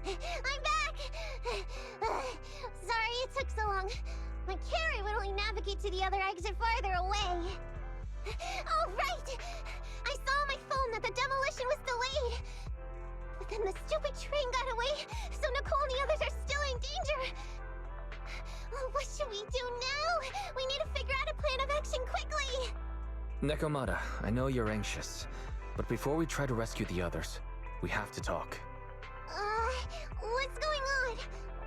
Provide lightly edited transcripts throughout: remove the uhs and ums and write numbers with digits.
I'm back! Sorry it took so long. My carry would only navigate to the other exit farther away. Oh, right! I saw on my phone that the demolition was delayed. But then the stupid train got away, so Nicole and the others are still in danger. Oh, what should we do now? We need to figure out a plan of action quickly! Nekomata, I know you're anxious, but before we try to rescue the others, we have to talk. What's going on?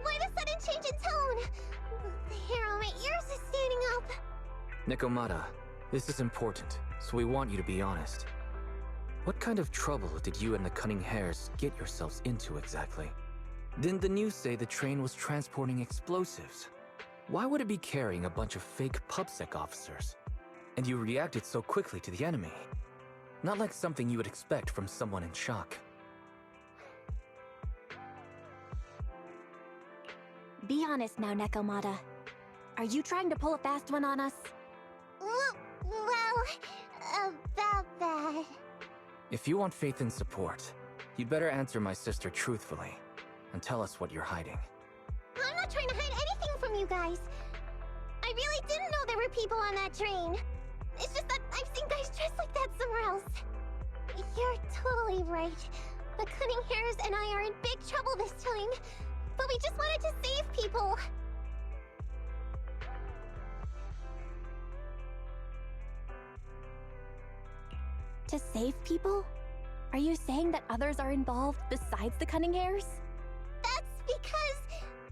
Why the sudden change in tone? The hair on my ears is standing up. Nekomata, this is important, so we want you to be honest. What kind of trouble did you and the cunning hares get yourselves into exactly? Didn't the news say the train was transporting explosives? Why would it be carrying a bunch of fake PubSec officers? And you reacted so quickly to the enemy. Not like something you would expect from someone in shock. Be honest now, Nekomata. Are you trying to pull a fast one on us? Well, about that. If you want faith and support, you'd better answer my sister truthfully and tell us what you're hiding. I'm not trying to hide anything from you guys. I really didn't know there were people on that train. It's just that I've seen guys dressed like that somewhere else. You're totally right. The cunning hares and I are in big trouble this time. But we just wanted to save people. To save people? Are you saying that others are involved besides the Cunning Hairs? That's because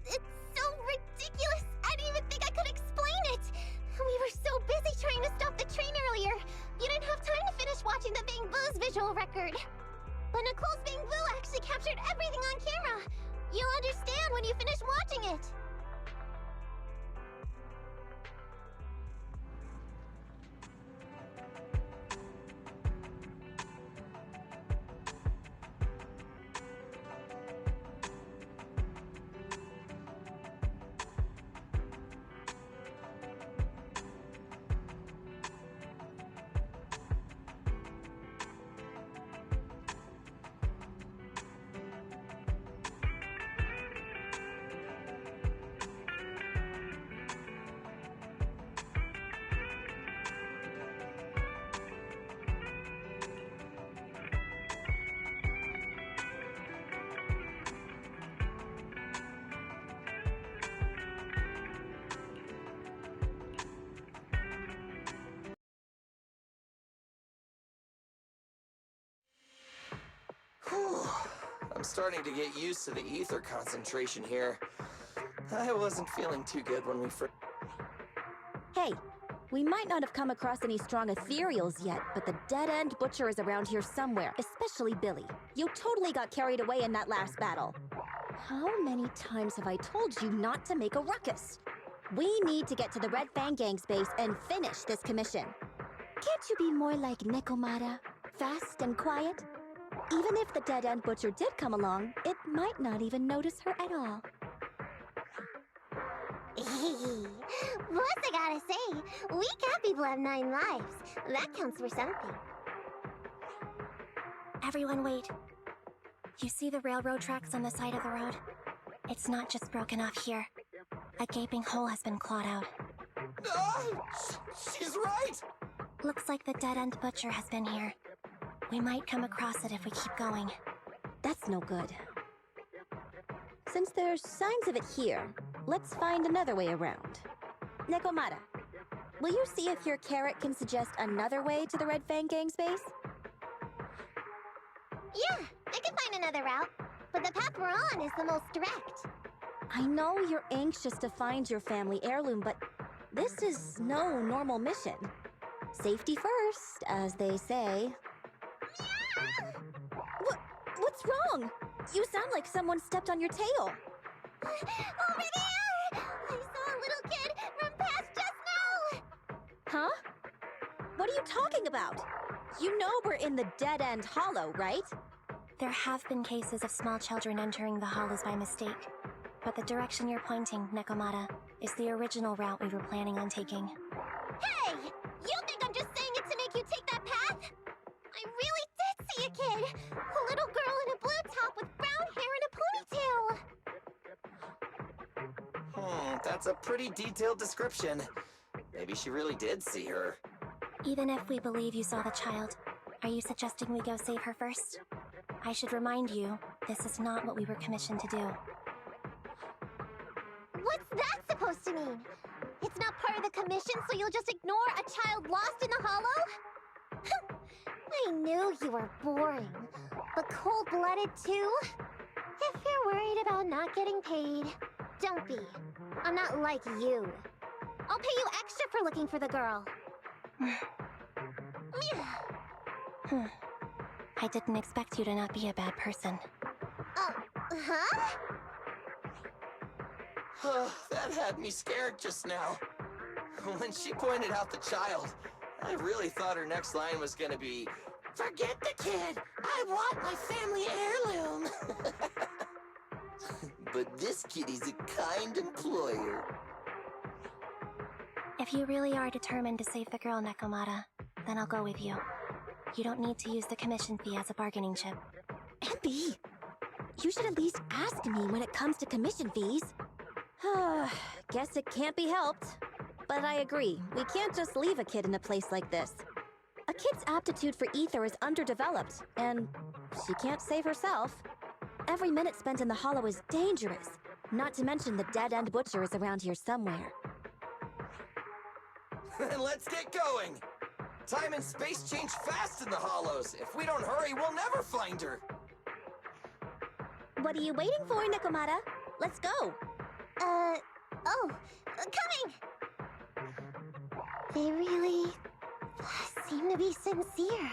it's so ridiculous. I didn't even think I could explain it. We were so busy trying to stop the train earlier. You didn't have time to finish watching the Bang Boo's visual record. But Nicole's Bang Boo actually captured everything on camera. You'll understand when you finish watching it. I'm starting to get used to the ether concentration here. I wasn't feeling too good when we first... Hey, we might not have come across any strong ethereals yet, but the dead-end butcher is around here somewhere, especially Billy. You totally got carried away in that last battle. How many times have I told you not to make a ruckus? We need to get to the Red Fang Gang's base and finish this commission. Can't you be more like Nekomata? Fast and quiet? Even if the dead-end butcher did come along, it might not even notice her at all. Plus, I gotta say, we cat people have 9 lives. That counts for something. Everyone wait. You see the railroad tracks on the side of the road? It's not just broken off here. A gaping hole has been clawed out. Oh, she's right! Looks like the dead-end butcher has been here. We might come across it if we keep going. That's no good. Since there's signs of it here, let's find another way around. Nekomata, will you see if your carrot can suggest another way to the Red Fang Gang's base? Yeah, I can find another route, but the path we're on is the most direct. I know you're anxious to find your family heirloom, but this is no normal mission. Safety first, as they say. What's wrong? You sound like someone stepped on your tail. Over there! I saw a little kid run past just now! Huh? What are you talking about? You know we're in the dead-end hollow, right? There have been cases of small children entering the hollows by mistake. But the direction you're pointing, Nekomata, is the original route we were planning on taking. Hey! You think I'm just saying it to make you take that path? I really did see a kid! A little girl in a blue top with brown hair and a ponytail! That's a pretty detailed description. Maybe she really did see her. Even if we believe you saw the child, are you suggesting we go save her first? I should remind you, this is not what we were commissioned to do. What's that supposed to mean? It's not part of the commission, so you'll just ignore a child lost in the hollow? I knew you were boring, but cold-blooded too? If you're worried about not getting paid, don't be. I'm not like you. I'll pay you extra for looking for the girl. I didn't expect you to not be a bad person. Huh? That had me scared just now. When she pointed out the child, I really thought her next line was gonna be, "Forget the kid! I want my family heirloom!" But this kitty's a kind employer. If you really are determined to save the girl, Nekomata, then I'll go with you. You don't need to use the commission fee as a bargaining chip. Abby, you should at least ask me when it comes to commission fees. Guess it can't be helped. But I agree, we can't just leave a kid in a place like this. A kid's aptitude for ether is underdeveloped, and she can't save herself. Every minute spent in the hollow is dangerous. Not to mention the dead-end butcher is around here somewhere. Then let's get going! Time and space change fast in the Hollows. If we don't hurry, we'll never find her. What are you waiting for, Nekomata? Let's go! Coming! They really seem to be sincere.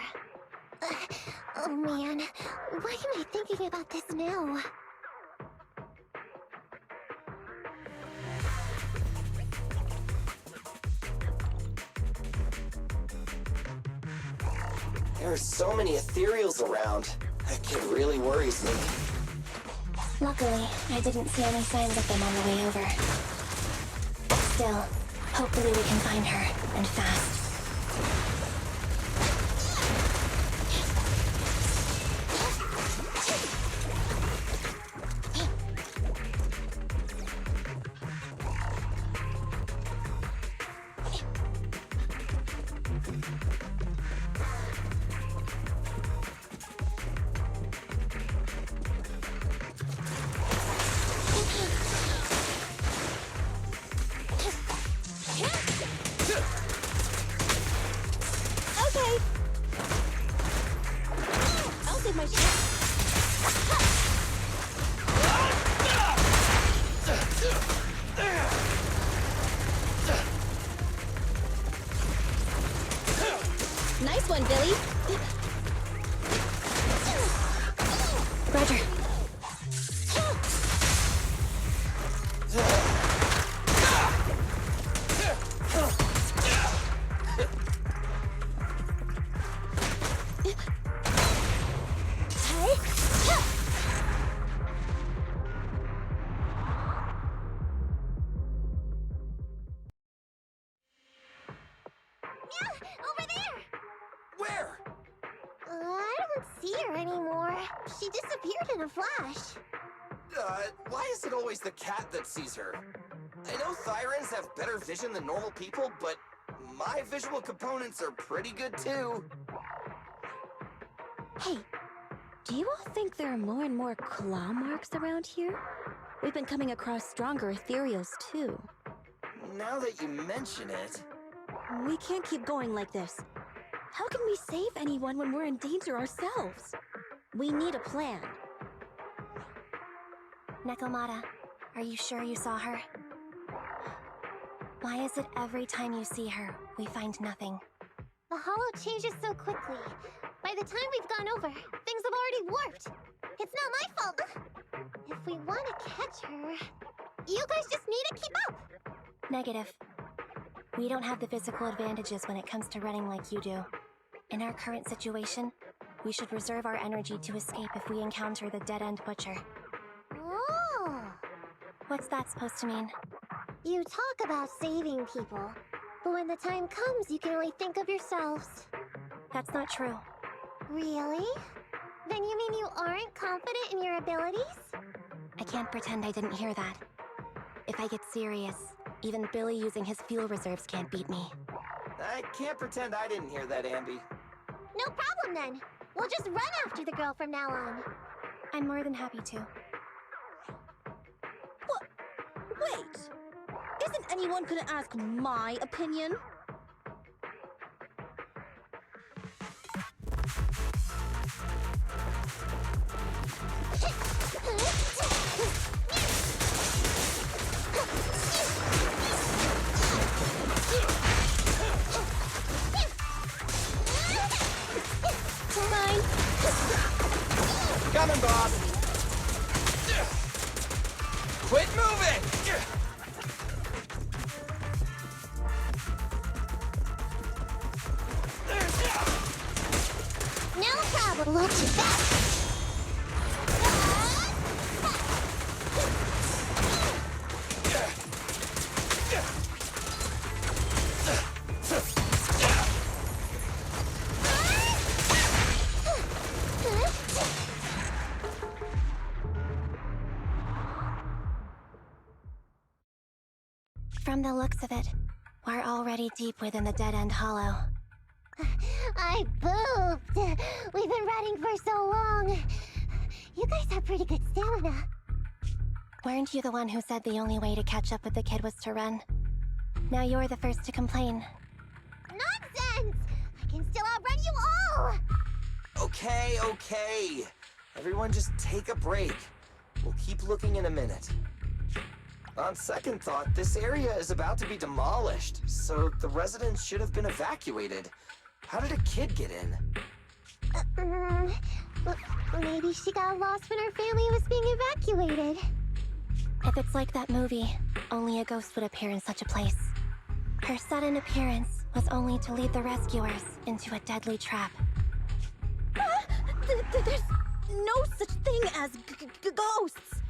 Oh man, why am I thinking about this now? There are so many ethereals around. That kid really worries me. Luckily, I didn't see any signs of them on the way over. Still, hopefully we can find her, and fast. Okay! I'll save my shit. Nice one, Billy! Roger. Over there! Where? I don't see her anymore. She disappeared in a flash. Why is it always the cat that sees her? I know Thyrans have better vision than normal people, but my visual components are pretty good too. Hey, do you all think there are more and more claw marks around here? We've been coming across stronger ethereals too. Now that you mention it... We can't keep going like this. How can we save anyone when we're in danger ourselves? We need a plan. Nekomata, are you sure you saw her? Why is it every time you see her, we find nothing? The Hollow changes so quickly. By the time we've gone over, things have already warped. It's not my fault. If we want to catch her, you guys just need to keep up. Negative. We don't have the physical advantages when it comes to running like you do. In our current situation, we should reserve our energy to escape if we encounter the dead-end butcher. Oh! What's that supposed to mean? You talk about saving people, but when the time comes, you can only think of yourselves. That's not true. Really? Then you mean you aren't confident in your abilities? I can't pretend I didn't hear that. If I get serious, even Billy using his fuel reserves can't beat me. I can't pretend I didn't hear that, Ambi. No problem then. We'll just run after the girl from now on. I'm more than happy to. Wait! Isn't anyone gonna ask my opinion? Coming, boss! Quit moving! No problem. Watch your back. From the looks of it, we're already deep within the dead-end hollow. I pooped. We've been running for so long. You guys have pretty good stamina. Weren't you the one who said the only way to catch up with the kid was to run? Now you're the first to complain. Nonsense! I can still outrun you all! Okay, okay. Everyone just take a break. We'll keep looking in a minute. On second thought, this area is about to be demolished, so the residents should have been evacuated. How did a kid get in? Maybe she got lost when her family was being evacuated. If it's like that movie, only a ghost would appear in such a place. Her sudden appearance was only to lead the rescuers into a deadly trap. There's no such thing as ghosts!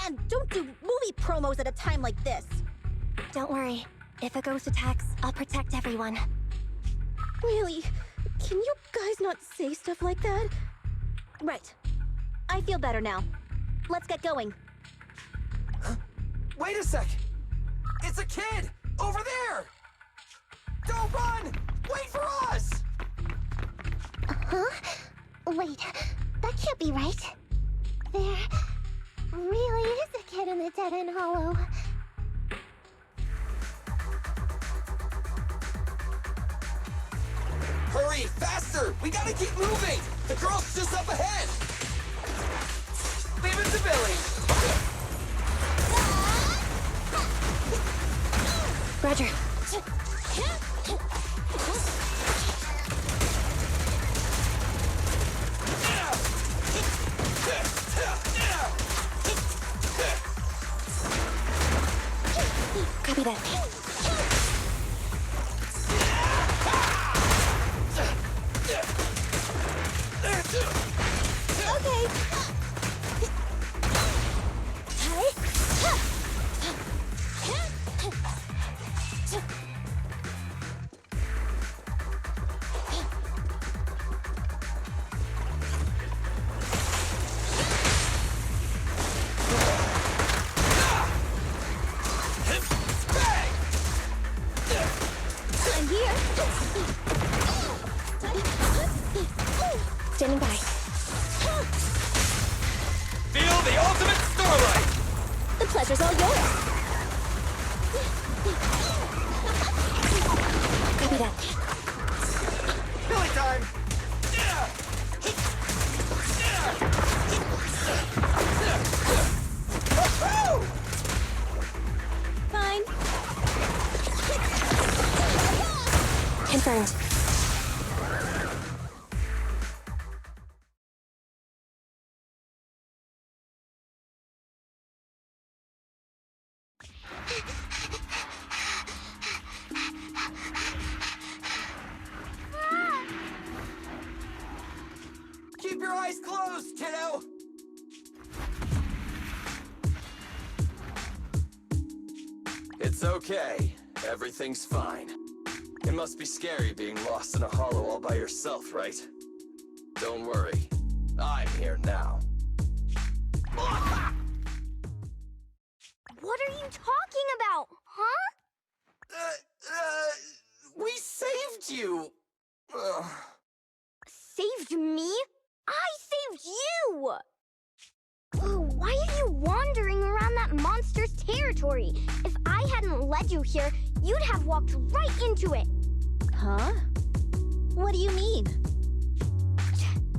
And don't do movie promos at a time like this! Don't worry. If a ghost attacks, I'll protect everyone. Really? Can you guys not say stuff like that? Right. I feel better now. Let's get going. Wait a sec! It's a kid! Over there! Don't run! Wait for us! Huh? Wait, that can't be right. There really is a kid in the dead-end hollow. Hurry, faster! We gotta keep moving! The girl's just up ahead! Leave it to Billy! Roger. Copy that. Okay. I'm here. Standing by. Feel the ultimate starlight! The pleasure's all yours. Copy that. Billy time! Fine. Confirmed. Keep your eyes closed, kiddo! It's okay. Everything's fine. It must be scary being lost in a hollow all by yourself, right? Don't worry. I'm here now. What are you talking about, huh? We saved you! Saved me? I saved you! Why are you wandering around that monster's territory? If I hadn't led you here, you'd have walked right into it. Huh? What do you mean?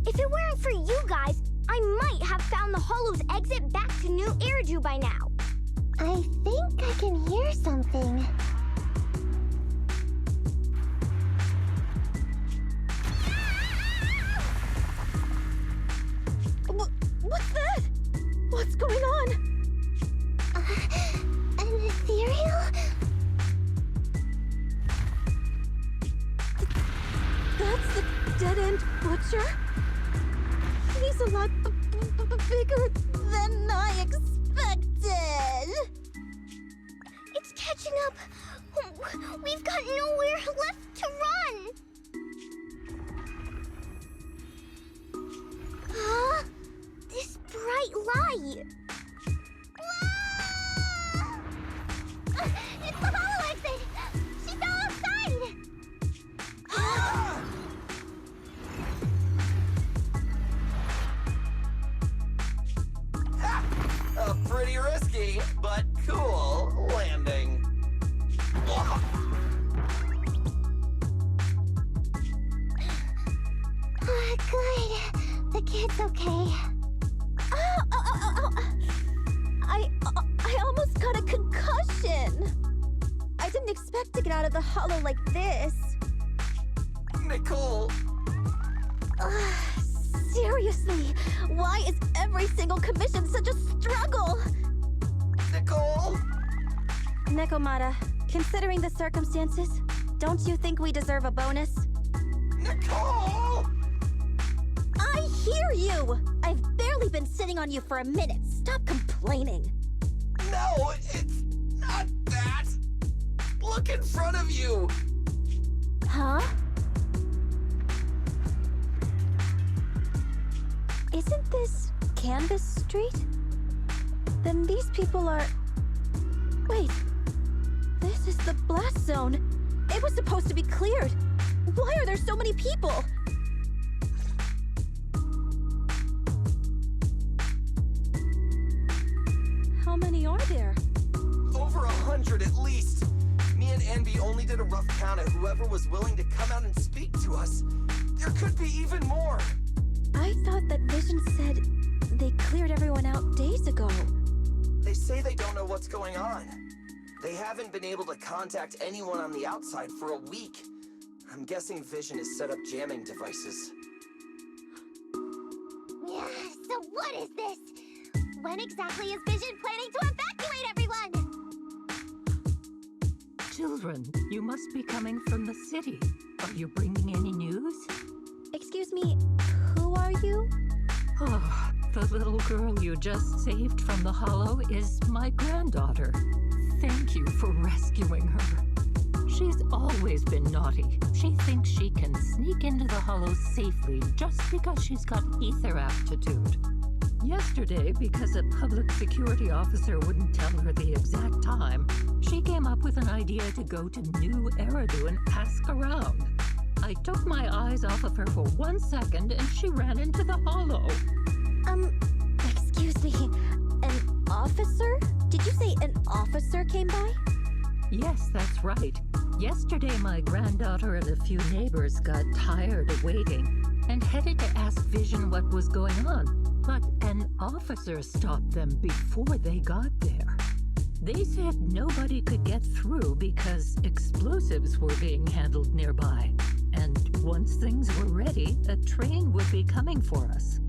If it weren't for you guys, I might have found the Hollow's exit back to New Eridu by now. I think I can hear something. What's that? What's going on? An ethereal? That's the dead-end butcher? He's a lot bigger than I expected. It's catching up. We've got nowhere left to run. Huh? This bright light. Whoa! It's the hollow exit. She fell outside. Pretty risky. It's okay. Ow. I almost got a concussion. I didn't expect to get out of the hollow like this. Nicole! Seriously, why is every single commission such a struggle? Nicole! Nekomata, considering the circumstances, don't you think we deserve a bonus? Nicole! I hear you! I've barely been sitting on you for a minute. Stop complaining. No, it's not that! Look in front of you! Huh? Isn't this Canvas Street? Then these people are... Wait. This is the blast zone. It was supposed to be cleared. Why are there so many people? How many are there? Over 100 at least. Me and Anby only did a rough count at whoever was willing to come out and speak to us. There could be even more. I thought that Vision said they cleared everyone out days ago. They say they don't know what's going on. They haven't been able to contact anyone on the outside for a week. I'm guessing Vision has set up jamming devices. Yeah, so what is this? When exactly is Vision planning to evacuate everyone? Children, you must be coming from the city. Are you bringing any news? Excuse me, who are you? Oh, the little girl you just saved from the hollow is my granddaughter. Thank you for rescuing her. She's always been naughty. She thinks she can sneak into the hollow safely just because she's got ether aptitude. Yesterday, because a public security officer wouldn't tell her the exact time, she came up with an idea to go to New Eridu and ask around. I took my eyes off of her for 1 second and she ran into the hollow. Excuse me, an officer? Did you say an officer came by? Yes, that's right. Yesterday, my granddaughter and a few neighbors got tired of waiting and headed to ask Vision what was going on, but an officer stopped them before they got there. They said nobody could get through because explosives were being handled nearby, and once things were ready, a train would be coming for us.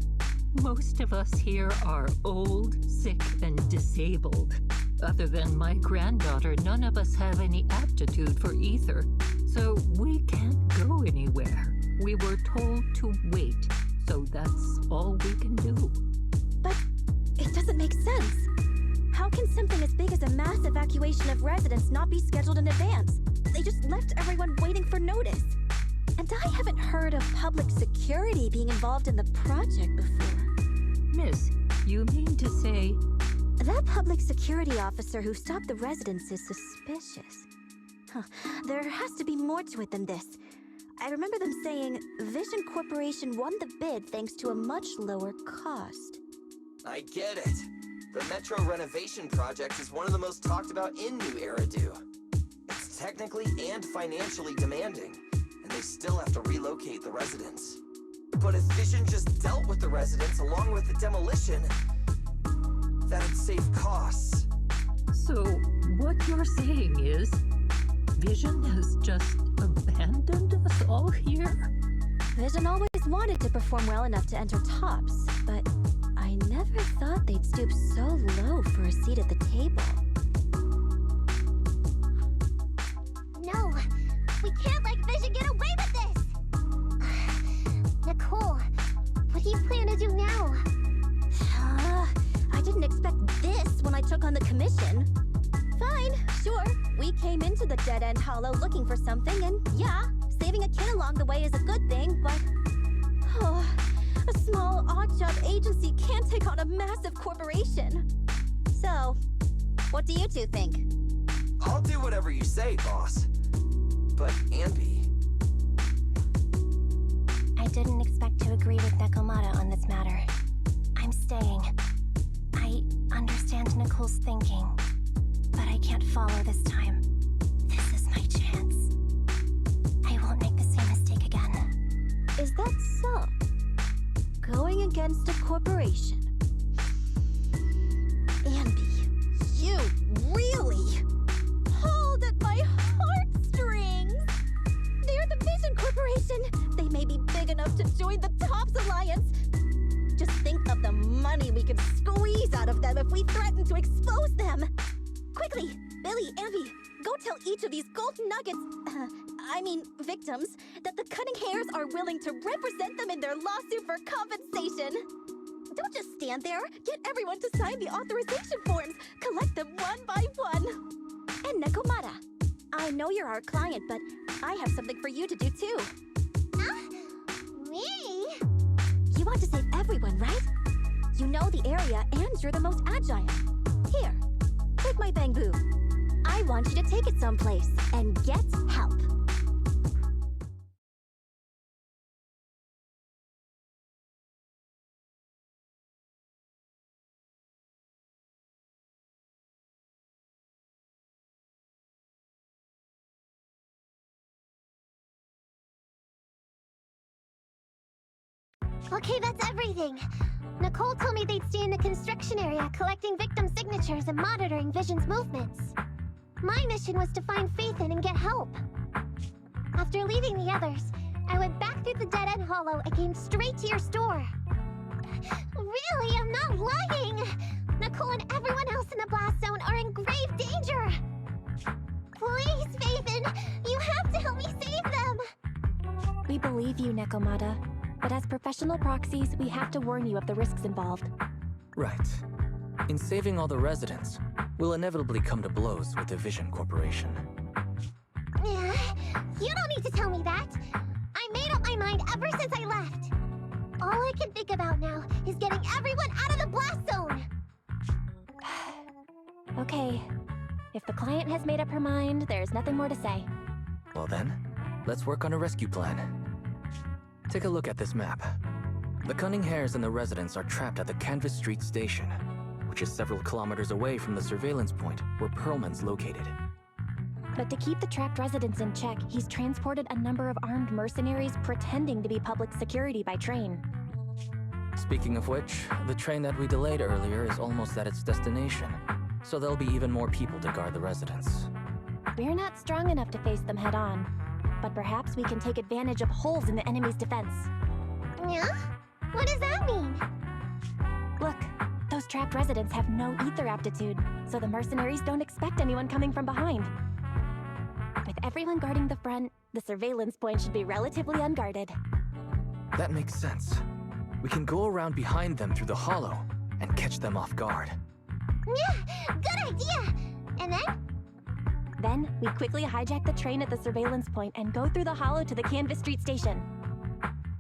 Most of us here are old, sick, and disabled. Other than my granddaughter, none of us have any aptitude for ether, so we can't go anywhere. We were told to wait, so that's all we can do. But it doesn't make sense. How can something as big as a mass evacuation of residents not be scheduled in advance? They just left everyone waiting for notice. And I haven't heard of public security being involved in the project before. Miss, you mean to say... That public security officer who stopped the residents is suspicious. There has to be more to it than this. I remember them saying Vision Corporation won the bid thanks to a much lower cost. I get it. The Metro renovation project is one of the most talked about in New Eridu. It's technically and financially demanding, and they still have to relocate the residents. But if Vision just dealt with the residents along with the demolition, that'd save costs. So, what you're saying is, Vision has just abandoned us all here? Vision always wanted to perform well enough to enter tops, but I never thought they'd stoop so low for a seat at the table. No, we can't let Vision get away with this! Nicole, what do you plan to do now? I didn't expect this when I took on the commission. Fine, sure. We came into the dead-end hollow looking for something, and yeah, saving a kid along the way is a good thing, but... a small, odd-job agency can't take on a massive corporation. So, what do you two think? I'll do whatever you say, boss. But Anby... I didn't expect to agree with Nekomata on this matter. I'm staying. I understand Nicole's thinking, but I can't follow this time. This is my chance. I won't make the same mistake again. Is that so? Going against against a corporation. Andy, you really pulled at my heartstrings! They're the Vision Corporation! They may be big enough to join the Tops Alliance! Just think of the money we could squeeze out of them if we threaten to expose them! Quickly, Billy, Evie, go tell each of these gold nuggets, victims, that the Cunning Hairs are willing to represent them in their lawsuit for compensation. Don't just stand there. Get everyone to sign the authorization forms. Collect them one by one. And Nekomata, I know you're our client, but I have something for you to do too. Me? You want to save everyone, right? You know the area and you're the most agile. Here, take my bamboo. I want you to take it someplace and get help. Okay, that's everything. Nicole told me they'd stay in the construction area, collecting victim signatures and monitoring Vision's movements. My mission was to find Faithin and get help. After leaving the others, I went back through the dead-end hollow and came straight to your store. Really, I'm not lying! Nicole and everyone else in the blast zone are in grave danger! Please, Faithin, you have to help me save them! We believe you, Nekomata. But as professional proxies, we have to warn you of the risks involved. Right. In saving all the residents, we'll inevitably come to blows with the Vision Corporation. Yeah, you don't need to tell me that. I made up my mind ever since I left. All I can think about now is getting everyone out of the blast zone. Okay. If the client has made up her mind, there's nothing more to say. Well then, let's work on a rescue plan. Take a look at this map. The Cunning Hairs and the residents are trapped at the Canvas Street station, which is several kilometers away from the surveillance point where Perlman's located. But to keep the trapped residents in check, he's transported a number of armed mercenaries pretending to be public security by train. Speaking of which, the train that we delayed earlier is almost at its destination, so there'll be even more people to guard the residents. We're not strong enough to face them head-on, but perhaps we can take advantage of holes in the enemy's defense. Yeah? What does that mean? Look, those trapped residents have no ether aptitude, so the mercenaries don't expect anyone coming from behind. With everyone guarding the front, the surveillance point should be relatively unguarded. That makes sense. We can go around behind them through the hollow and catch them off guard. Yeah, good idea! And then? Then, we quickly hijack the train at the surveillance point and go through the hollow to the Canvas Street station.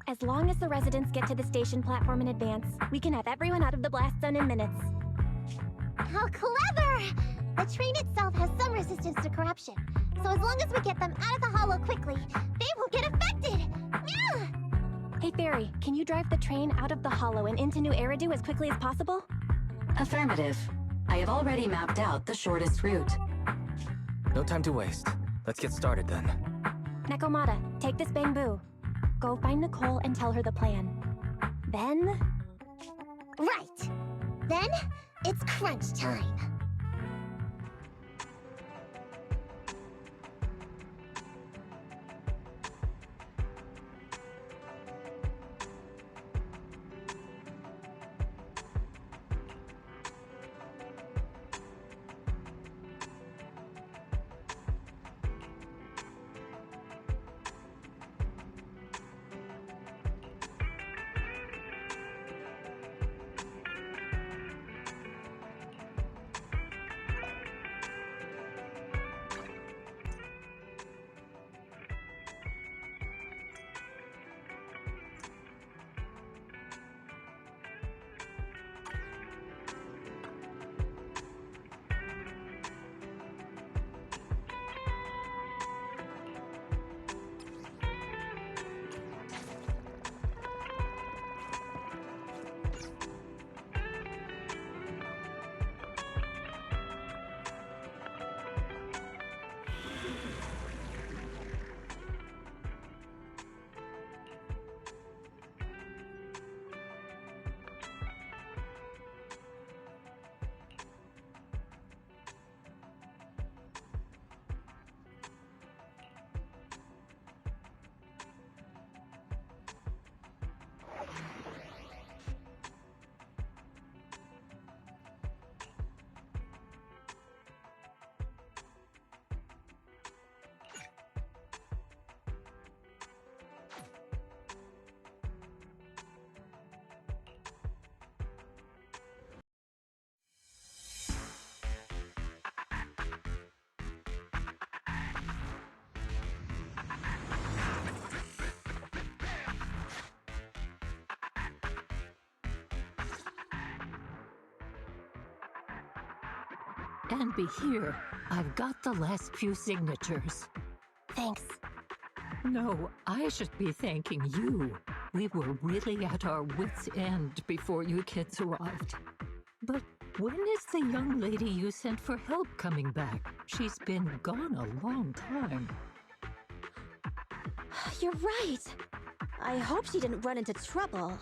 As long as the residents get to the station platform in advance, we can have everyone out of the blast zone in minutes. How clever! The train itself has some resistance to corruption, so as long as we get them out of the hollow quickly, they won't get affected! Yeah! Hey Fairy, can you drive the train out of the hollow and into New Eridu as quickly as possible? Affirmative. I have already mapped out the shortest route. No time to waste. Let's get started then. Nekomata, take this bamboo. Go find Nicole and tell her the plan. Then... Right! Then, it's crunch time. And be here. I've got the last few signatures. Thanks. No, I should be thanking you. We were really at our wits' end before you kids arrived. But when is the young lady you sent for help coming back? She's been gone a long time. You're right. I hope she didn't run into trouble.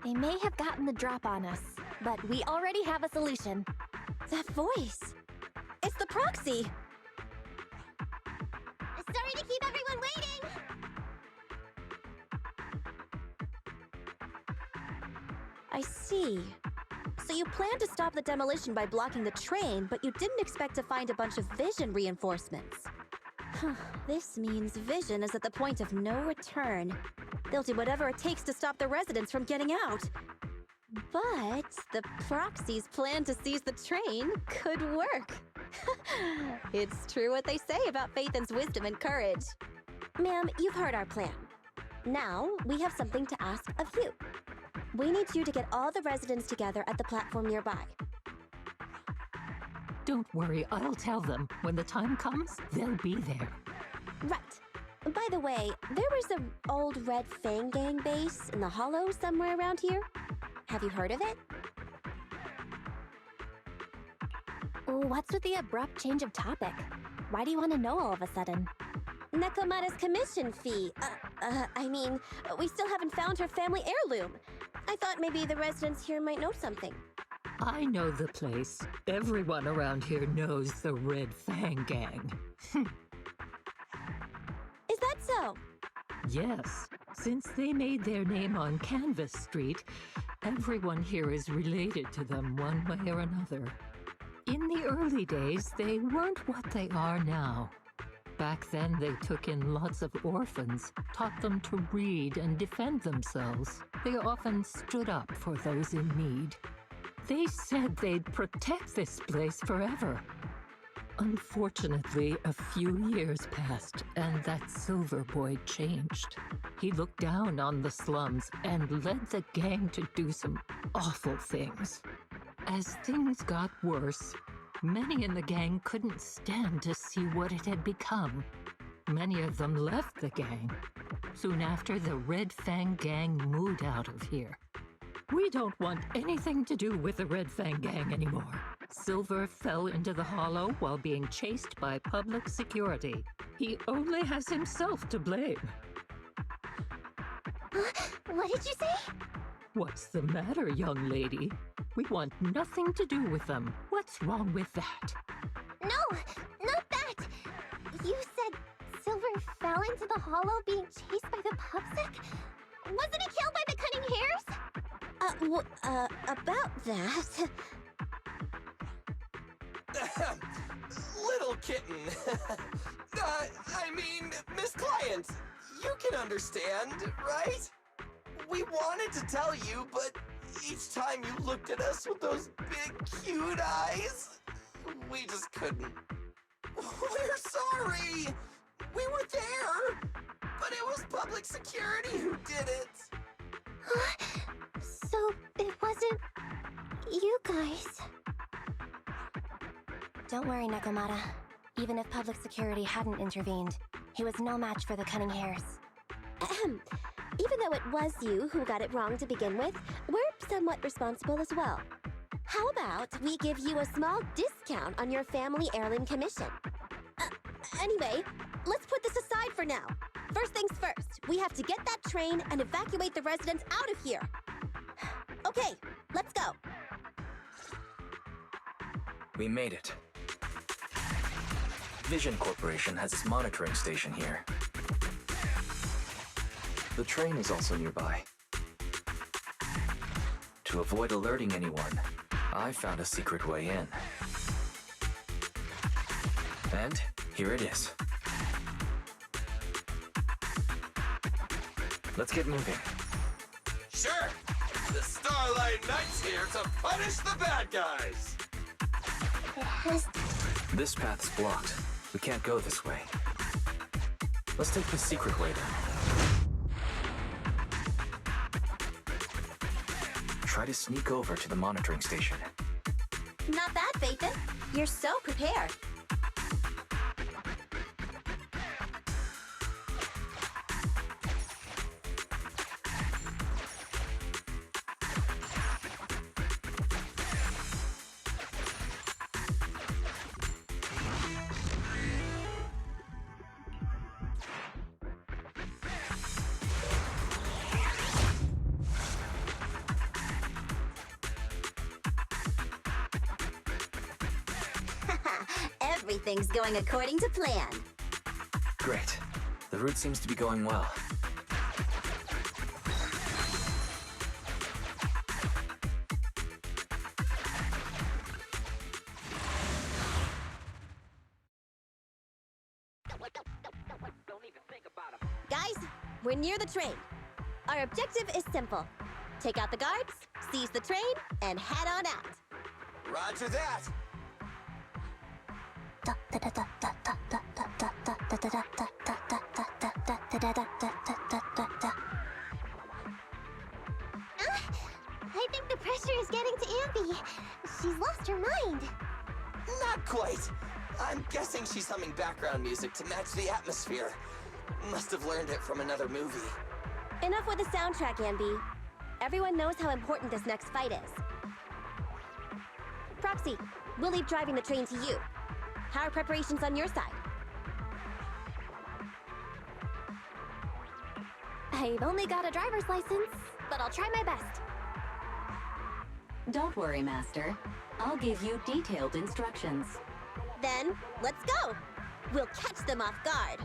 They may have gotten the drop on us, but we already have a solution. That voice. It's the proxy. Sorry to keep everyone waiting! I see. So you planned to stop the demolition by blocking the train, but you didn't expect to find a bunch of vision reinforcements. This means Vision is at the point of no return. They'll do whatever it takes to stop the residents from getting out. But the proxy's plan to seize the train could work. It's true what they say about Phaethon's wisdom and courage. Ma'am, you've heard our plan. Now, we have something to ask of you. We need you to get all the residents together at the platform nearby. Don't worry, I'll tell them. When the time comes, they'll be there. Right. By the way, there was an old Red Fang Gang base in the Hollow somewhere around here. Have you heard of it? What's with the abrupt change of topic? Why do you want to know all of a sudden? Nekomata's commission fee. I mean, we still haven't found her family heirloom. I thought maybe the residents here might know something. I know the place. Everyone around here knows the Red Fang Gang. Is that so? Yes. Since they made their name on Canvas Street, everyone here is related to them one way or another. In the early days, they weren't what they are now. Back then, they took in lots of orphans, taught them to read and defend themselves. They often stood up for those in need. They said they'd protect this place forever. Unfortunately, a few years passed, and that Silver Boy changed. He looked down on the slums and led the gang to do some awful things. As things got worse, many in the gang couldn't stand to see what it had become. Many of them left the gang. Soon after, the Red Fang Gang moved out of here. We don't want anything to do with the Red Fang Gang anymore. Silver fell into the Hollow while being chased by public security. He only has himself to blame. What did you say? What's the matter, young lady? We want nothing to do with them. What's wrong with that? No, not that! You said Silver fell into the Hollow being chased by the pubsec? Wasn't he killed by the cunning hares? About that... Little kitten. I mean, Miss Client, you can understand, right? We wanted to tell you, but each time you looked at us with those big, cute eyes, we just couldn't. We're sorry. We were there, but it was public security who did it. So it wasn't you guys. Don't worry, Nekomata. Even if public security hadn't intervened, he was no match for the cunning hares. Even though it was you who got it wrong to begin with, we're somewhat responsible as well. How about we give you a small discount on your family heirloom commission? Anyway, let's put this aside for now. First things first, we have to get that train and evacuate the residents out of here. Okay, let's go. We made it. Vision Corporation has its monitoring station here. The train is also nearby. To avoid alerting anyone, I found a secret way in. And here it is. Let's get moving. Sure. The Starlight Knight's here to punish the bad guys. This path's blocked. We can't go this way. Let's take the secret way then. try to sneak over to the monitoring station. Not bad, Phaethon. You're so prepared. Everything's going according to plan. Great. The route seems to be going well. Guys, we're near the train. Our objective is simple. Take out the guards, seize the train, and head on out. Roger that. I think the pressure is getting to Ambi. She's lost her mind. Not quite. I'm guessing she's humming background music to match the atmosphere. Must have learned it from another movie. Enough with the soundtrack, Ambi. Everyone knows how important this next fight is. Proxy, we'll leave driving the train to you. How are preparations on your side? I've only got a driver's license, but I'll try my best. Don't worry, Master. I'll give you detailed instructions. Then, let's go! We'll catch them off guard.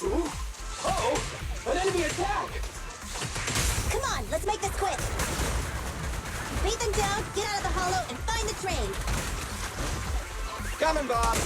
Ooh! Uh-oh! An enemy attack! Come on, let's make this quick! Beat them down, get out of the hollow, and find the train! Coming, Bob!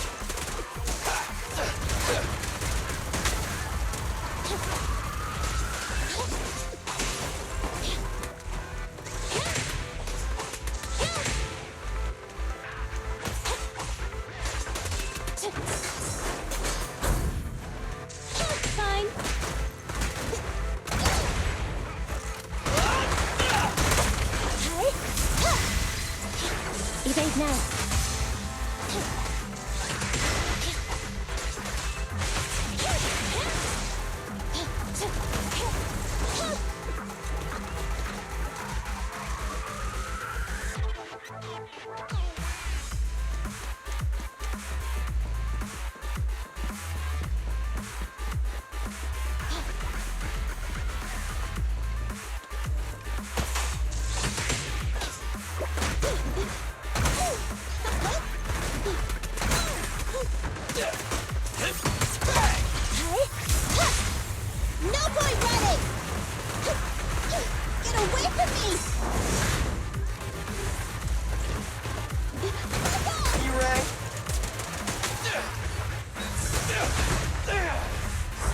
Fine. Evade now. No point running! Get away from me! E-Ray!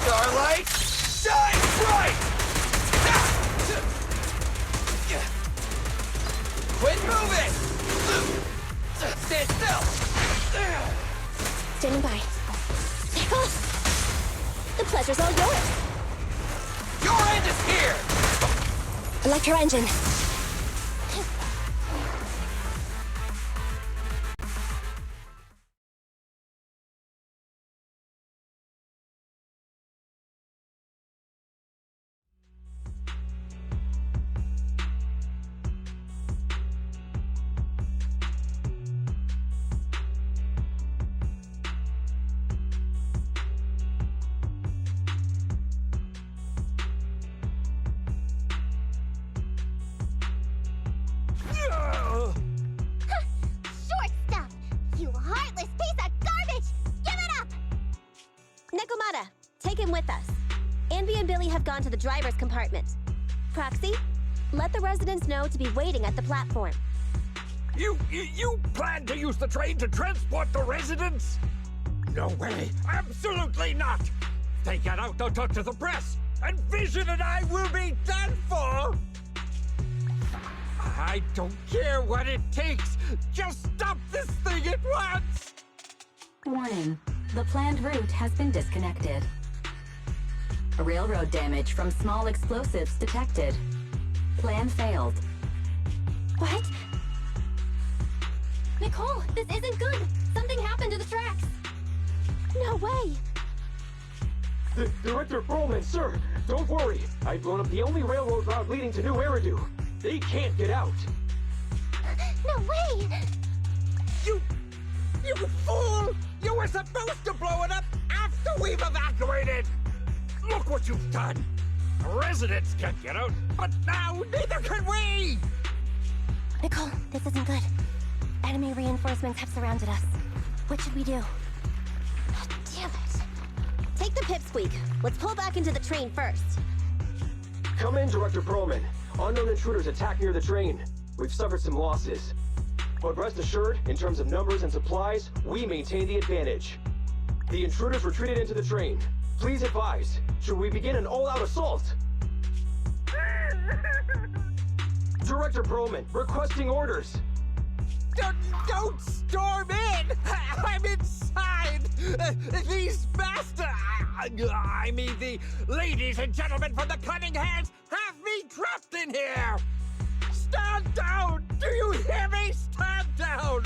Starlight, shine bright! Quit moving! Stand still! Standing by. Nicholas! The pleasure's all yours! Your end is here! Electro engine. Short stuff! You heartless piece of garbage! Give it up! Nekomata, take him with us. Anvi and Billy have gone to the driver's compartment. Proxy, let the residents know to be waiting at the platform. You plan to use the train to transport the residents? No way! Absolutely not! If they get out, they'll talk to the press, and Vision and I will be done for! I don't care what it takes! Just stop this thing at once! Warning. The planned route has been disconnected. Railroad damage from small explosives detected. Plan failed. What? Nicole, this isn't good! Something happened to the tracks! No way! Director Perlman, sir, don't worry. I've blown up the only railroad route leading to New Eridu. They can't get out. No way! You fool! You were supposed to blow it up after we've evacuated! Look what you've done! Residents can't get out, but now neither can we! Nicole, this isn't good. Enemy reinforcements have surrounded us. What should we do? Damn it. Take the pipsqueak. Let's pull back into the train first. Come in, Director Perlman. Unknown intruders attack near the train. We've suffered some losses. But rest assured, in terms of numbers and supplies, we maintain the advantage. The intruders retreated into the train. Please advise, should we begin an all-out assault? Director Perlman, requesting orders. Don't storm in! I'm inside! These bastards... I mean, the ladies and gentlemen from the Cunning Hands have me trapped in here! Stand down! Do you hear me? Stand down!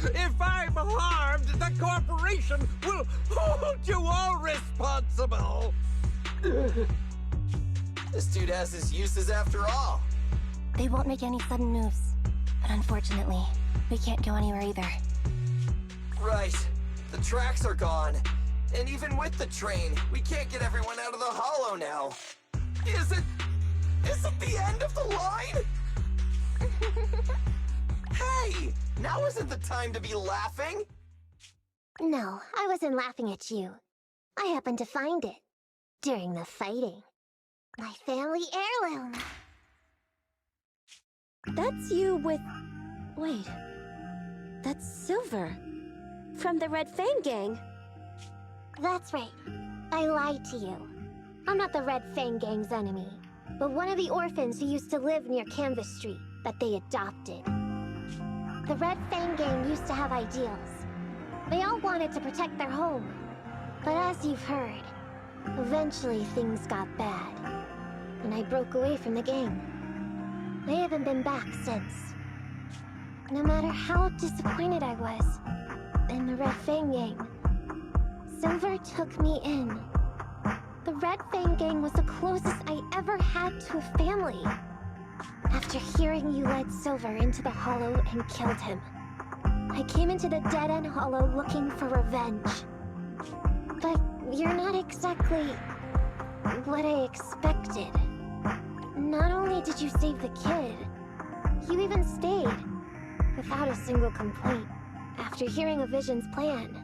If I'm harmed, the corporation will hold you all responsible! This dude has his uses after all. They won't make any sudden moves. But unfortunately, we can't go anywhere either. Right. The tracks are gone. And even with the train, we can't get everyone out of the hollow now. Is it the end of the line? Hey! Now isn't the time to be laughing! No, I wasn't laughing at you. I happened to find it. During the fighting. My family heirloom. That's you with... Wait. That's Silver. From the Red Fang Gang. That's right. I lied to you. I'm not the Red Fang Gang's enemy, but one of the orphans who used to live near Canvas Street that they adopted. The Red Fang Gang used to have ideals. They all wanted to protect their home. But as you've heard, eventually things got bad, and I broke away from the gang. I haven't been back since. No matter how disappointed I was in the Red Fang Gang, Silver took me in. The Red Fang Gang was the closest I ever had to a family. After hearing you led Silver into the Hollow and killed him, I came into the dead-end Hollow looking for revenge. But you're not exactly what I expected. Not only did you save the kid, you even stayed, without a single complaint, after hearing a Vision's plan.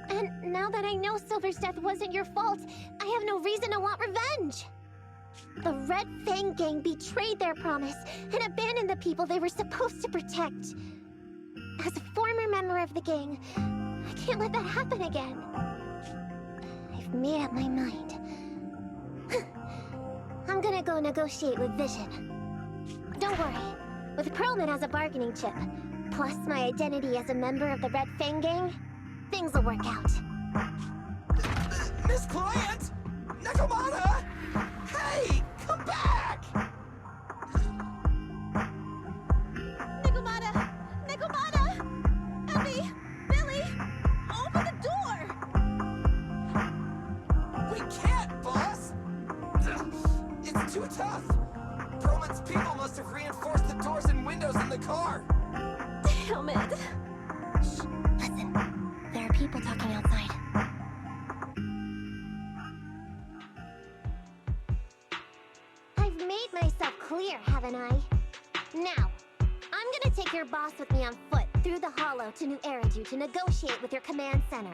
And now that I know Silver's death wasn't your fault, I have no reason to want revenge! The Red Fang Gang betrayed their promise and abandoned the people they were supposed to protect. As a former member of the gang, I can't let that happen again. I've made up my mind. I'm gonna go negotiate with Vision. Don't worry. With Perlman as a bargaining chip, plus my identity as a member of the Red Fang Gang, things will work out. Miss Client! Nakamata! Hey! Come back! Nakamata! Nakamata! Abby! Billy! Open the door! We can't, boss! It's too tough! Perlman's people must have reinforced the doors and windows in the car! Damn it! Shh, listen. There are people talking outside. I've made myself clear, haven't I? Now, I'm gonna take your boss with me on foot through the Hollow to New Eridu to negotiate with your command center.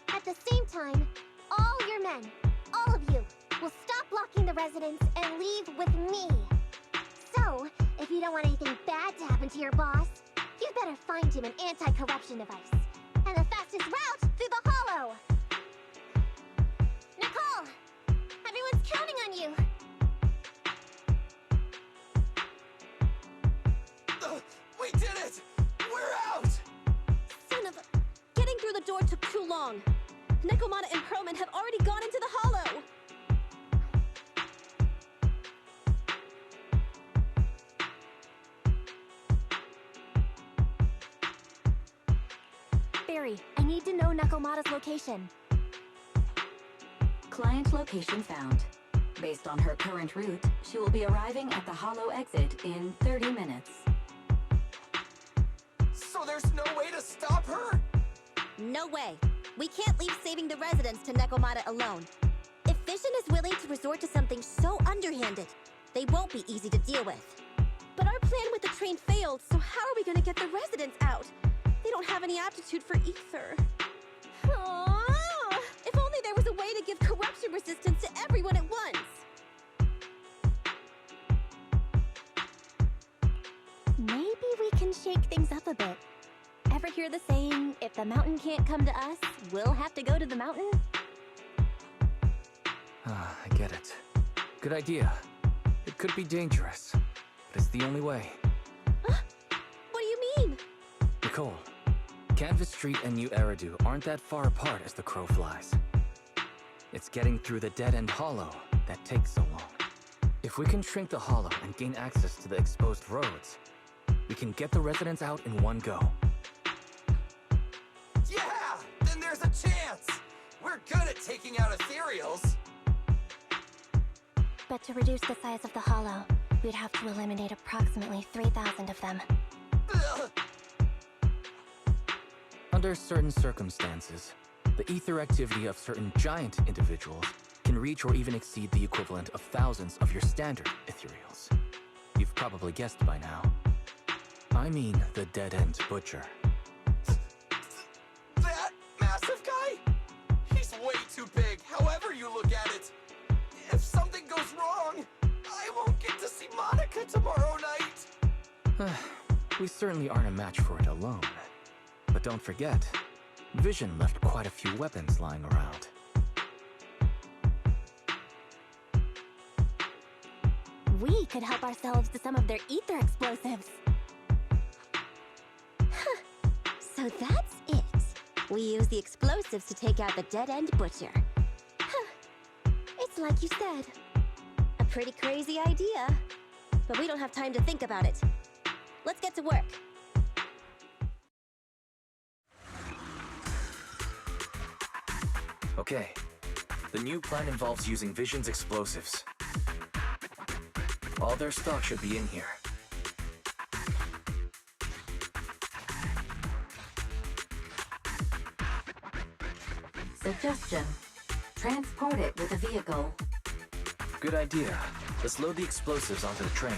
At the same time, all your men, all of you, will stop blocking the residents and leave with me. So, if you don't want anything bad to happen to your boss, you'd better find him an anti-corruption device. And the fastest route through the Hollow! Nicole! Everyone's counting on you! We did it! We're out! Son of a... Getting through the door took long. Nekomata and Perlman have already gone into the hollow. Barry, I need to know Nekomata's location. Client location found. Based on her current route, she will be arriving at the hollow exit in 30 minutes. So there's no way to stop her? No way. We can't leave saving the residents to Nekomata alone. If Vision is willing to resort to something so underhanded, they won't be easy to deal with. But our plan with the train failed, so how are we gonna get the residents out? They don't have any aptitude for ether. Aww. If only there was a way to give corruption resistance to everyone at once. Maybe we can shake things up a bit. Ever hear the saying, if the mountain can't come to us, we'll have to go to the mountain? Ah, I get it. Good idea. It could be dangerous, but it's the only way. What do you mean? Nicole, Canvas Street and New Eridu aren't that far apart as the crow flies. It's getting through the dead-end hollow that takes so long. If we can shrink the hollow and gain access to the exposed roads, we can get the residents out in one go. Yeah! Then there's a chance! We're good at taking out ethereals. But to reduce the size of the hollow, we'd have to eliminate approximately 3,000 of them. Ugh. Under certain circumstances, the ether activity of certain giant individuals can reach or even exceed the equivalent of thousands of your standard ethereals. You've probably guessed by now. I mean the dead-end butcher. That massive guy? He's way too big, however you look at it. If something goes wrong, I won't get to see Monica tomorrow night. We certainly aren't a match for it alone. But don't forget, Vision left quite a few weapons lying around. We could help ourselves to some of their ether explosives. So that's it. We use the explosives to take out the dead-end butcher. It's like you said. A pretty crazy idea. But we don't have time to think about it. Let's get to work. Okay, the new plan involves using Vision's explosives. All their stock should be in here. Suggestion. Transport it with a vehicle. Good idea. Let's load the explosives onto the train.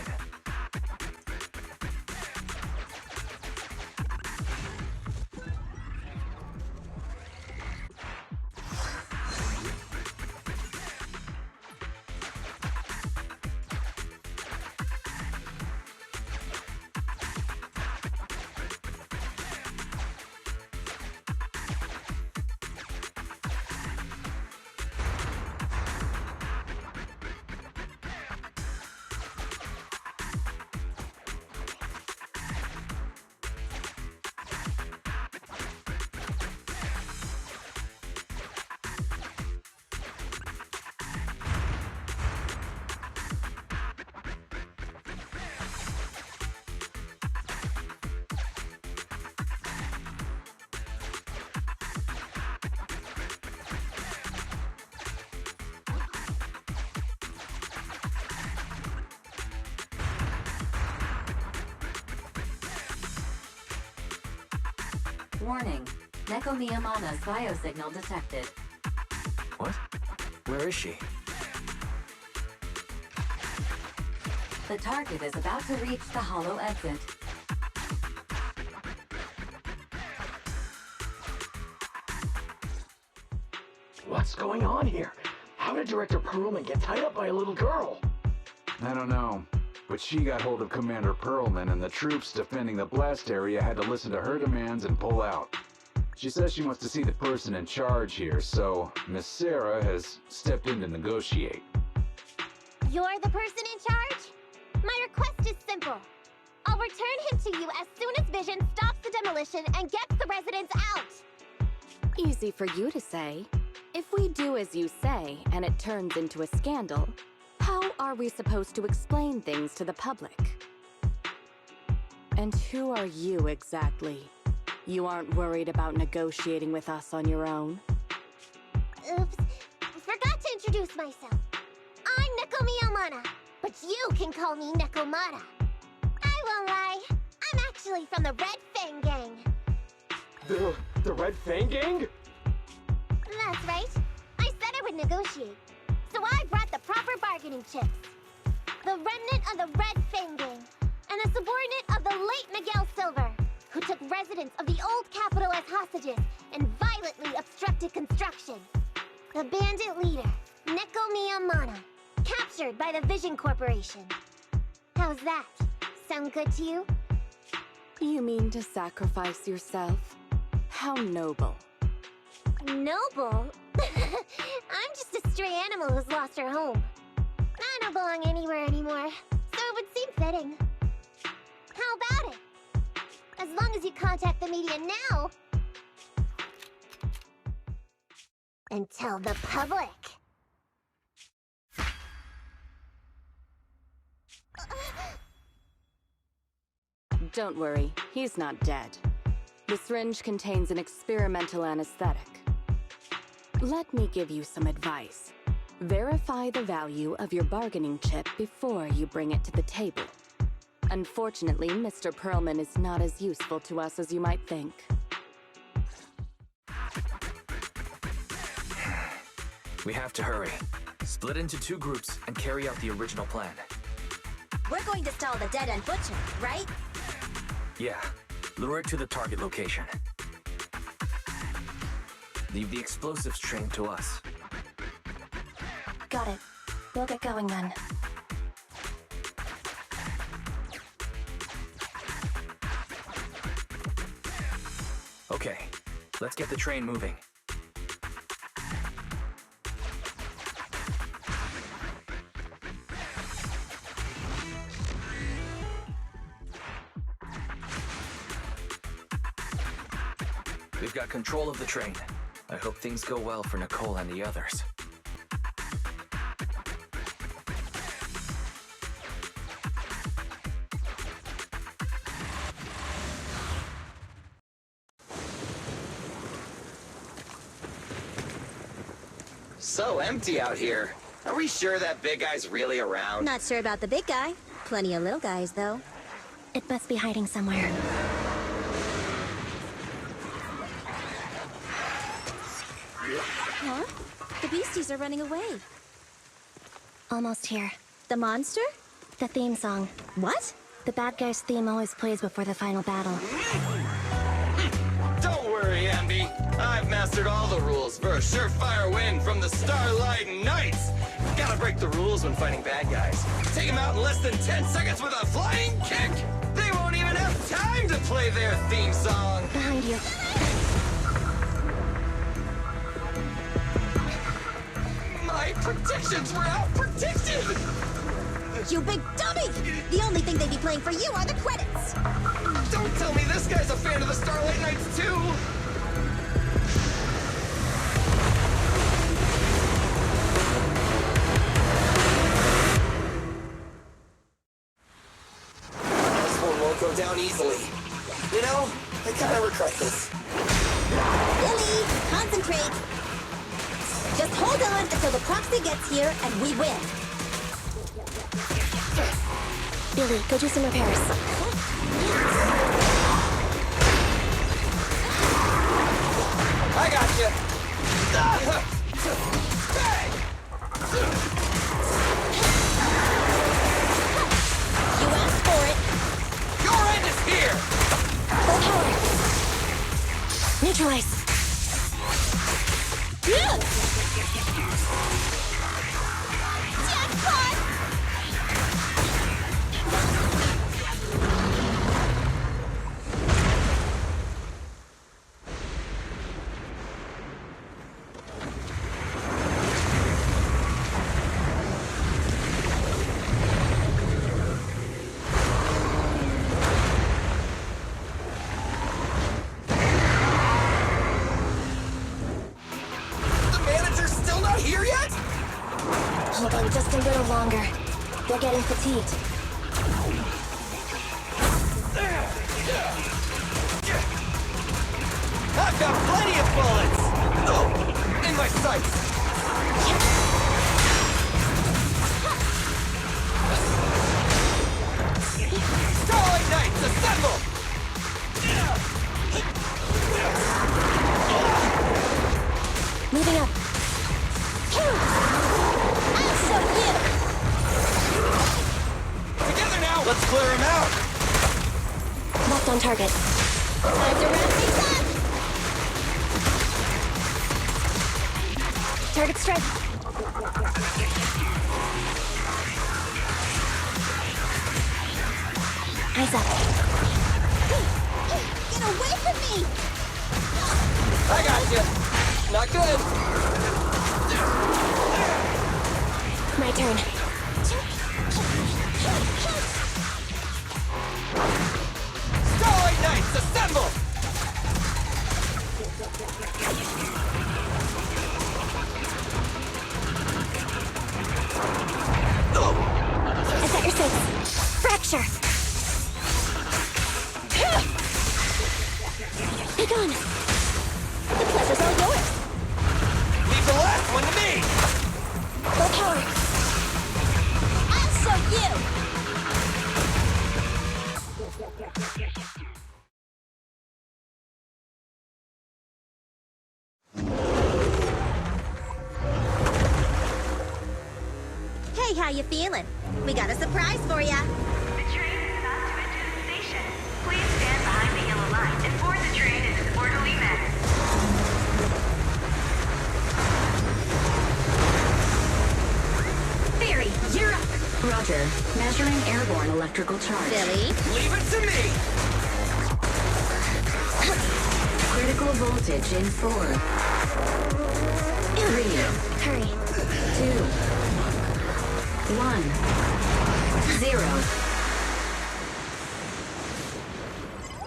Warning. Neko Miyamana's biosignal detected. What? Where is she? The target is about to reach the hollow exit. What's going on here? How did Director Perlman get tied up by a little girl? I don't know, but she got hold of Commander Perlman, and the troops defending the blast area had to listen to her demands and pull out. She says she wants to see the person in charge here, so Miss Sarah has stepped in to negotiate. You're the person in charge? My request is simple. I'll return him to you as soon as Vision stops the demolition and gets the residents out. Easy for you to say. If we do as you say and it turns into a scandal, how are we supposed to explain things to the public? And who are you exactly? You aren't worried about negotiating with us on your own? Oops. Forgot to introduce myself. I'm Neko Miyamata, but you can call me Nekomata. I won't lie. I'm actually from the Red Fang Gang. The Red Fang Gang? That's right. I said I would negotiate. So I brought the proper bargaining chips. The remnant of the Red Fang Gang, and a subordinate of the late Miguel Silver, who took residents of the old capital as hostages and violently obstructed construction. The bandit leader, Neko Miyamata, captured by the Vision Corporation. How's that? Sound good to you? You mean to sacrifice yourself? How noble. Noble? I'm just a stray animal who's lost her home. I don't belong anywhere anymore, so it would seem fitting. How about it? As long as you contact the media now and tell the public. Don't worry, he's not dead. The syringe contains an experimental anesthetic. Let me give you some advice. Verify the value of your bargaining chip before you bring it to the table. Unfortunately, Mr. Perlman is not as useful to us as you might think. We have to hurry. Split into 2 groups and carry out the original plan. We're going to stall the dead-end butcher, right? Yeah, lure it to the target location. Leave the explosives train to us. Got it. We'll get going then. Okay, let's get the train moving. We've got control of the train. I hope things go well for Nicole and the others. So empty out here. Are we sure that big guy's really around? Not sure about the big guy. Plenty of little guys, though. It must be hiding somewhere. Huh? The beasties are running away. Almost here. The monster? The theme song. What? The bad guy's theme always plays before the final battle. Don't worry, Ambi. I've mastered all the rules for a surefire win from the Starlight Knights. Gotta break the rules when fighting bad guys. Take them out in less than 10 seconds with a flying kick. They won't even have time to play their theme song. Behind you. My predictions were out-predicted! You big dummy! The only thing they'd be playing for you are the credits! Don't tell me this guy's a fan of the Starlight Knights, too! This one won't go down easily. You know, I kinda regret this. Billy, concentrate! Just hold on until the proxy gets here and we win. Billy, go do some repairs. I got you. You asked for it. Your end is here. Full power. Neutralize. Jackpot! little longer. They're getting fatigued. I've got plenty of bullets! Oh, in my sights! Starlight Knights, assemble! Moving up. I'll show you! Together now! Let's clear him out! Left on target. Time to wrap things up! Target strike. Eyes up. Get away from me! I got you. Not good. My turn. Starlight Knights, assemble! I got your six. Fracture. Be gone. The pleasure's all yours. Leave the last one to me! Full power. I'll show you. Hey, how you feeling? We got a surprise for ya. The train is about to enter the station. Please stand behind the yellow line and board the train in an orderly manner. Theory, you're up. Roger. Measuring airborne electrical charge. Billy? Leave it to me! Critical voltage in 4. 3. Hurry. 2. 1. 0.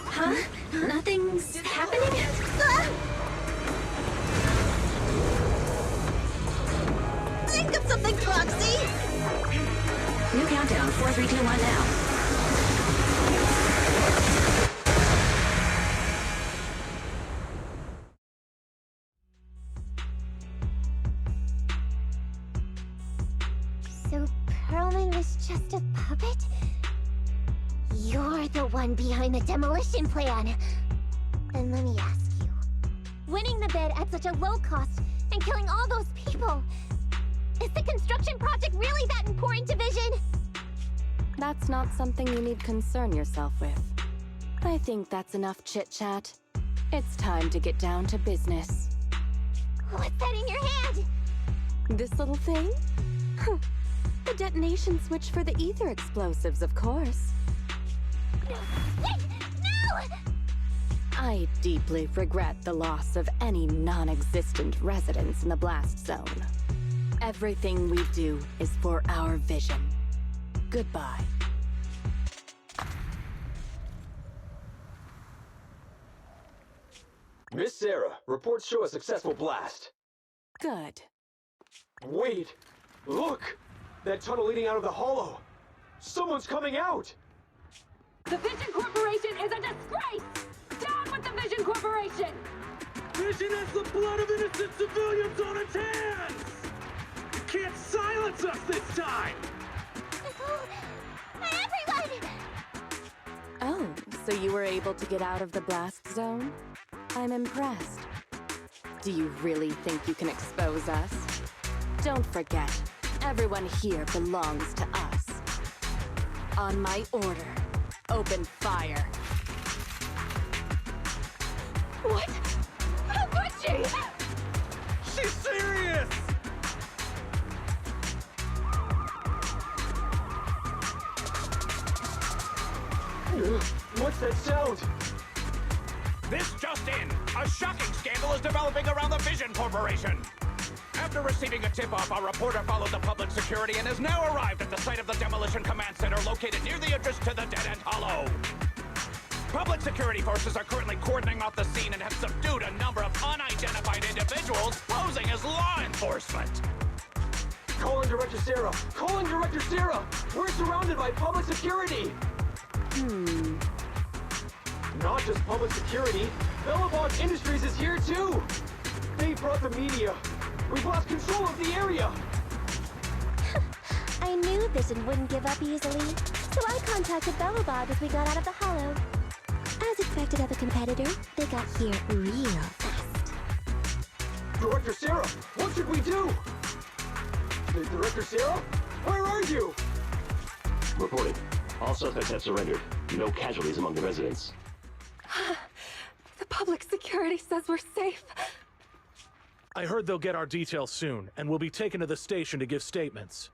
Huh? Nothing's happening? Think of something, Foxy! New countdown. 4, 3, 2, 1 now. So Perlman was just a puppet? You're the one behind the demolition plan. Then let me ask you. Winning the bid at such a low cost and killing all those people, is the construction project really that important to Vision? That's not something you need concern yourself with. I think that's enough chit-chat. It's time to get down to business. What's that in your hand? This little thing? The detonation switch for the ether explosives, of course. Wait! No! I deeply regret the loss of any non-existent residents in the blast zone. Everything we do is for our vision. Goodbye. Miss Sarah, reports show a successful blast. Good. Wait! Look! That tunnel leading out of the hollow! Someone's coming out! The Vision Corporation is a disgrace! Down with the Vision Corporation! Vision has the blood of innocent civilians on its hands! You can't silence us this time! Everyone! Oh, so you were able to get out of the blast zone? I'm impressed. Do you really think you can expose us? Don't forget, everyone here belongs to us. On my order, open fire. What? How could she? She's serious! What's that sound? This just in! A shocking scandal is developing around the Vision Corporation! After receiving a tip-off, our reporter followed the public security and has now arrived at the site of the Demolition Command Center located near the entrance to the Dead-End Hollow. Public security forces are currently cordoning off the scene and have subdued a number of unidentified individuals posing as law enforcement. Call in Director Sarah! Calling Director Sarah! We're surrounded by public security! Not just public security, Bellabog Industries is here too! They brought the media! We've lost control of the area! I knew Vision wouldn't give up easily, so I contacted Bellabog as we got out of the hollow. As expected of a competitor, they got here real fast. Director Sarah, what should we do? Director Sarah? Where are you? Reporting. All suspects have surrendered. No casualties among the residents. The public security says we're safe. I heard they'll get our details soon, and we'll be taken to the station to give statements.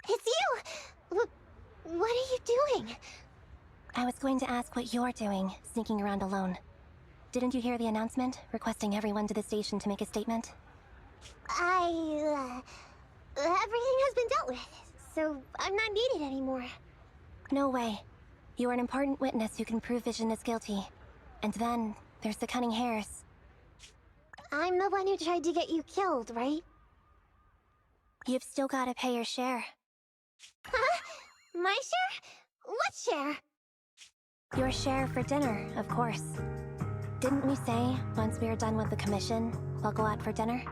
It's you! What are you doing? I was going to ask what you're doing, sneaking around alone. Didn't you hear the announcement, requesting everyone to the station to make a statement? Everything has been dealt with, so I'm not needed anymore. No way. You are an important witness who can prove Vision is guilty. And then, there's the Cunning Hares. I'm the one who tried to get you killed, right? You've still gotta pay your share. Huh? My share? What share? Your share for dinner, of course. Didn't we say, once we are done with the commission, we'll go out for dinner?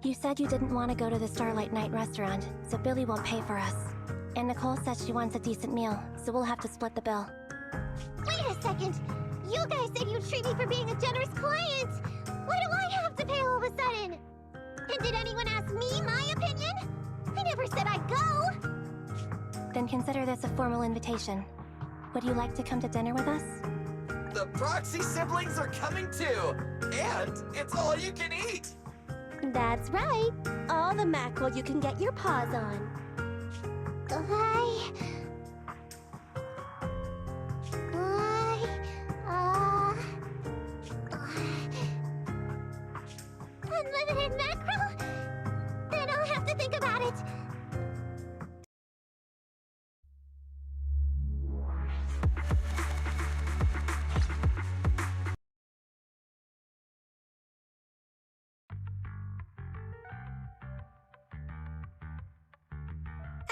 You said you didn't want to go to the Starlight Night restaurant, so Billy won't pay for us. And Nicole says she wants a decent meal, so we'll have to split the bill. Wait a second! You guys said you'd treat me for being a generous client! Why do I have to pay all of a sudden? And did anyone ask me my opinion? I never said I'd go! Then consider this a formal invitation. Would you like to come to dinner with us? The Proxy siblings are coming too! And it's all you can eat! That's right. All the mackerel you can get your paws on. Unlimited mackerel? Then I'll have to think about it.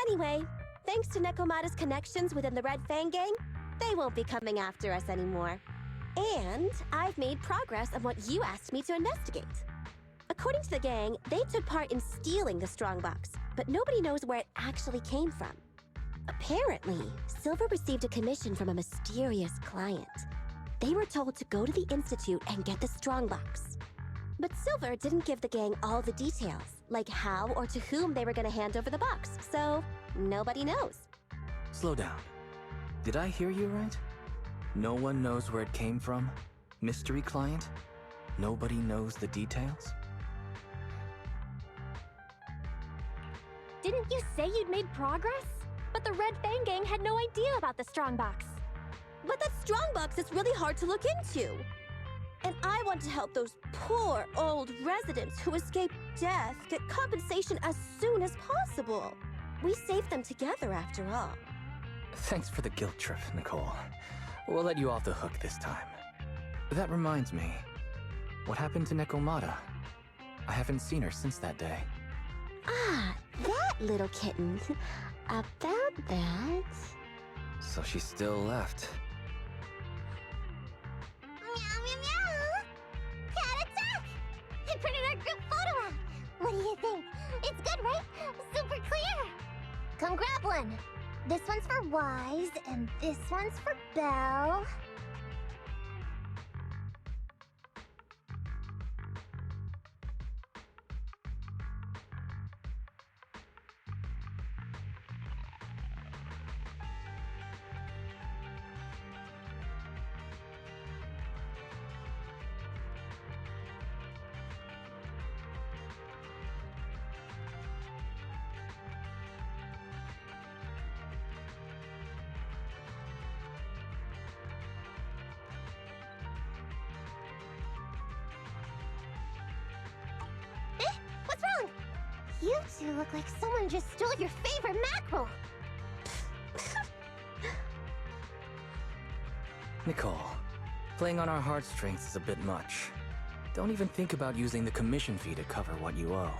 Anyway, thanks to Nekomata's connections within the Red Fang gang, they won't be coming after us anymore. And I've made progress on what you asked me to investigate. According to the gang, they took part in stealing the strongbox, but nobody knows where it actually came from. Apparently, Silver received a commission from a mysterious client. They were told to go to the Institute and get the strongbox. But Silver didn't give the gang all the details, like how or to whom they were going to hand over the box, so nobody knows. Slow down. Did I hear you right? No one knows where it came from? Mystery client? Nobody knows the details? Didn't you say you'd made progress? But the Red Fang gang had no idea about the strongbox. But that strongbox is really hard to look into. And I want to help those poor old residents who escaped death get compensation as soon as possible. We saved them together after all. Thanks for the guilt trip, Nicole. We'll let you off the hook this time. That reminds me, what happened to Nekomata? I haven't seen her since that day. Ah, that little kitten. About that... So she still left. Meow, meow, meow! Cat attack! I printed our group photo out! What do you think? It's good, right? Super clear! Come grab one. This one's for Wise, and this one's for Belle. What's wrong? You two look like someone just stole your favorite mackerel. Nicole, playing on our heartstrings is a bit much. Don't even think about using the commission fee to cover what you owe.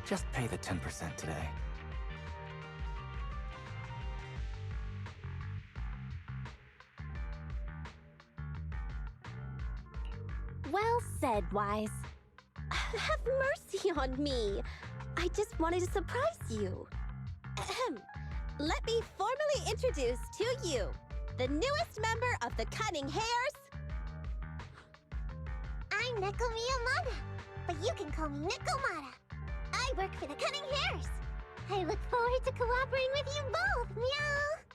Just pay the 10% today. Well said, Wise. Have mercy on me. I just wanted to surprise you. Ahem. Let me formally introduce to you the newest member of the Cunning Hares. I'm Neko Miyamada, but you can call me Nekomata. I work for the Cunning Hares. I look forward to cooperating with you both, meow.